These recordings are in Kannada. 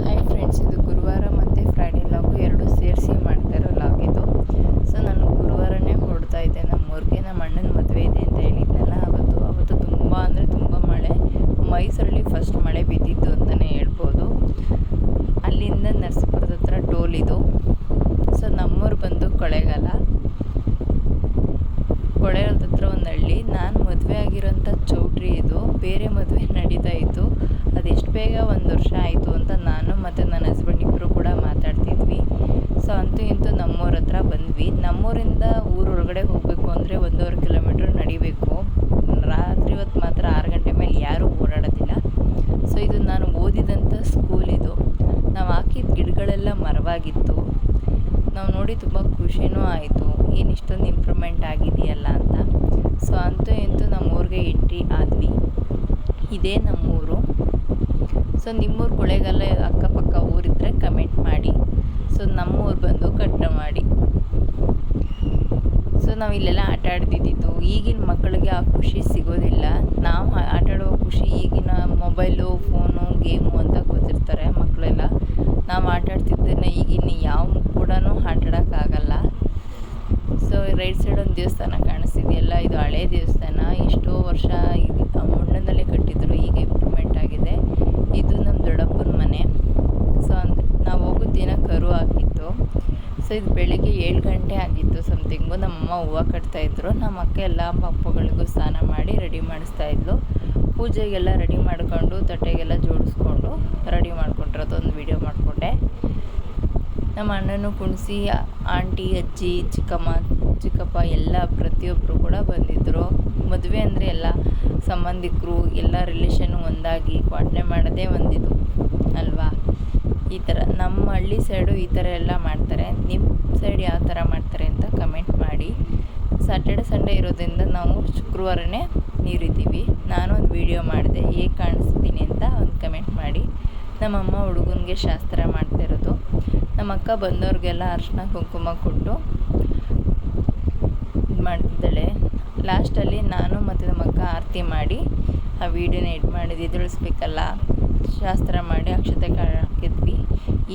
ಹಾಯ್ ಫ್ರೆಂಡ್ಸ್, ಇದು ಗುರುವಾರ ಮತ್ತು ಫ್ರೈಡೇ ಲಾಗು ಎರಡು ಸೇರಿಸಿ ಮಾಡ್ತಾ ಇರೋ ಲಾಗ್ ಇದು. ಸೊ ನಾನು ಗುರುವಾರನೇ ಹೊರಡ್ತಾ ಇದ್ದೆ ನಮ್ಮೂರಿಗೆ. ನಮ್ಮ ಅಣ್ಣನ ಮದುವೆ ಇದೆ ಅಂತ ಹೇಳಿದ್ನಲ್ಲ, ಅವತ್ತು ತುಂಬ ಅಂದರೆ ತುಂಬ ಮಳೆ. ಮೈಸೂರಲ್ಲಿ ಫಸ್ಟ್ ಮಳೆ ಬಿದ್ದಿದ್ದು ಅಂತಲೇ ಹೇಳ್ಬೋದು. ಅಲ್ಲಿಂದ ನರಸೀಪುರದ ಹತ್ರ ಟೋಲ್ ಇದು. ಸೊ ನಮ್ಮೂರು ಬಂದು ಕೊಳ್ಳೇಗಾಲ ಹತ್ರ ಒಂದು ಹಳ್ಳಿ. ನಾನು ಮದುವೆ ಆಗಿರೋಂಥ ಚೌಟ್ರಿ ಇದು. ಬೇರೆ ಮದುವೆ ನಡೀತಾ ಇತ್ತು. ಅದೆಷ್ಟು ಬೇಗ 1 ವರ್ಷ ಆಯಿತು ಅಂತ ನಾನು ಮತ್ತು ನನ್ನ ಹಸ್ಬೆಂಡ್ ಇಬ್ಬರು ಕೂಡ ಮಾತಾಡ್ತಿದ್ವಿ. ಸೊ ಅಂತೂ ಇಂತೂ ನಮ್ಮೂರ ಹತ್ರ ಬಂದ್ವಿ. ನಮ್ಮೂರಿಂದ ಊರೊಳಗಡೆ ಹೋಗಬೇಕು ಅಂದರೆ 1.5 ಕಿಲೋಮೀಟ್ರ್ ನಡಿಬೇಕು. ರಾತ್ರಿ ಹೊತ್ತು ಮಾತ್ರ 6 ಗಂಟೆ ಮೇಲೆ ಯಾರೂ ಓಡಾಡೋದಿಲ್ಲ. ಸೊ ಇದು ನಾನು ಓದಿದಂಥ ಸ್ಕೂಲ್ ಇದು. ನಾವು ಹಾಕಿದ ಗಿಡಗಳೆಲ್ಲ ಮರವಾಗಿತ್ತು. ನಾವು ನೋಡಿ ತುಂಬ ಖುಷಿನೂ ಆಯಿತು, ಏನು ಇಷ್ಟೊಂದು ಇಂಪ್ರೂವ್ಮೆಂಟ್ ಆಗಿದೆಯಲ್ಲ ಅಂತ. ಸೊ ಅಂತೂ ಇಂತೂ ನಮ್ಮೂರಿಗೆ ಎಂಟ್ರಿ ಆದ್ವಿ. ಇದೇ ನಮ್ಮೂರು. ಸೊ ನಿಮ್ಮೂರು ಕೊಳ್ಳೇಗಾಲ ಅಕ್ಕಪಕ್ಕ ಊರಿದ್ರೆ ಕಮೆಂಟ್ ಮಾಡಿ. ಸೊ ನಮ್ಮೂರು ಬಂದು ಕಟ್ನಮಾಡಿ. ಸೊ ನಾವು ಇಲ್ಲೆಲ್ಲ ಆಟ ಆಡ್ತಿದ್ದಿದ್ದು. ಈಗಿನ ಮಕ್ಕಳಿಗೆ ಆ ಖುಷಿ ಸಿಗೋದಿಲ್ಲ. ನಾವು ಆಟ ಆಡೋ ಖುಷಿ ಈಗಿನ ಮೊಬೈಲು, ಫೋನು, ಗೇಮು ಅಂತ ಗೊತ್ತಿರ್ತಾರೆ ಮಕ್ಕಳೆಲ್ಲ. ನಾವು ಆಟ ಆಡ್ತಿದ್ದನ್ನು ಈಗಿನ ಯಾವ ಕೂಡ ಆಟ ಆಡೋಕ್ಕಾಗಲ್ಲ. ಸೊ ರೈಟ್ ಸೈಡ್ ಒಂದು ದೇವಸ್ಥಾನ ಕಾಣಿಸ್ತಿದೆಯಲ್ಲ, ಇದು ಹಳೇ ದೇವಸ್ಥಾನ. ಎಷ್ಟೋ ವರ್ಷ ಮಣ್ಣಲ್ಲೇ ಕಟ್ಟಿದ್ರು, ಈಗ ಇಂಪ್ರೂವ್ಮೆಂಟ್ ಆಗಿದೆ. ಇದು ನಮ್ಮ ದೊಡ್ಡಪ್ಪನ ಮನೆ. ಸೊ ನಾವು ಹೋಗೋ ದಿನ ಕರು ಹಾಕಿತ್ತು. ಸೊ ಇದು ಬೆಳಿಗ್ಗೆ 7 ಗಂಟೆ ಆಗಿತ್ತು ಸಮಥಿಂಗು. ನಮ್ಮಮ್ಮ ಹೂವು ಕಟ್ತಾಯಿದ್ರು. ನಮ್ಮ ಅಕ್ಕ ಎಲ್ಲ ಪಪ್ಪಗಳಿಗೂ ಸ್ನಾನ ಮಾಡಿ ರೆಡಿ ಮಾಡಿಸ್ತಾಯಿದ್ಲು. ಪೂಜೆಗೆಲ್ಲ ರೆಡಿ ಮಾಡ್ಕೊಂಡು ತಟ್ಟೆಗೆಲ್ಲ ಜೋಡಿಸ್ಕೊಂಡು ರೆಡಿ ಮಾಡ್ಕೊಂಡ್ರೆ ಅದೊಂದು ವೀಡಿಯೋ ಮಾಡಿಕೊಂಡೆ. ನಮ್ಮ ಅಣ್ಣನೂ ಕುಣಿಸಿ ಆಂಟಿ, ಅಜ್ಜಿ, ಚಿಕ್ಕಪ್ಪ ಎಲ್ಲ ಪ್ರತಿಯೊಬ್ಬರು ಕೂಡ ಬಂದಿದ್ದರು. ಮದುವೆ ಅಂದರೆ ಎಲ್ಲ ಸಂಬಂಧಿಕರು, ಎಲ್ಲ ರಿಲೇಷನ್ನು ಒಂದಾಗಿ ಪಾಟ್ನೆ ಮಾಡೋದೇ ಒಂದಿದು ಅಲ್ವಾ. ಈ ಥರ ನಮ್ಮ ಹಳ್ಳಿ ಸೈಡು ಈ ಥರ ಎಲ್ಲ ಮಾಡ್ತಾರೆ. ನಿಮ್ಮ ಸೈಡ್ ಯಾವ ಥರ ಮಾಡ್ತಾರೆ ಅಂತ ಕಮೆಂಟ್ ಮಾಡಿ. ಸ್ಯಾಟರ್ಡೆ ಸಂಡೇ ಇರೋದ್ರಿಂದ ನಾವು ಶುಕ್ರವಾರನೇ ನೀರಿದ್ದೀವಿ. ನಾನು ಒಂದು ವೀಡಿಯೋ ಮಾಡಿದೆ, ಹೇಗೆ ಕಾಣಿಸ್ತೀನಿ ಅಂತ ಒಂದು ಕಮೆಂಟ್ ಮಾಡಿ. ನಮ್ಮಮ್ಮ ಹುಡುಗನಿಗೆ ಶಾಸ್ತ್ರ ಮಾಡ್ತಿರೋದು. ನಮ್ಮ ಅಕ್ಕ ಬಂದವ್ರಿಗೆಲ್ಲ ಅರಿಶಿನ ಕುಂಕುಮ ಕೊಟ್ಟು ಇದು ಮಾಡ್ತಿದ್ದಾಳೆ. ಲಾಸ್ಟಲ್ಲಿ ನಾನು ಮತ್ತು ನಮ್ಮ ಅಕ್ಕ ಆರತಿ ಮಾಡಿ ಆ ವಿಡಿಯೋನ ಎಡ್ ಮಾಡಿದ್ವಿ. ತಿಳಿಸ್ಬೇಕಲ್ಲ, ಶಾಸ್ತ್ರ ಮಾಡಿ ಅಕ್ಷತೆ ಹಾಕಿದ್ವಿ.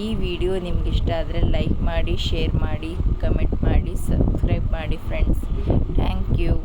ಈ ವಿಡಿಯೋ ನಿಮ್ಗೆ ಇಷ್ಟ ಆದರೆ ಲೈಕ್ ಮಾಡಿ, ಶೇರ್ ಮಾಡಿ, ಕಮೆಂಟ್ ಮಾಡಿ, ಸಬ್ಸ್ಕ್ರೈಬ್ ಮಾಡಿ ಫ್ರೆಂಡ್ಸ್. Thank you.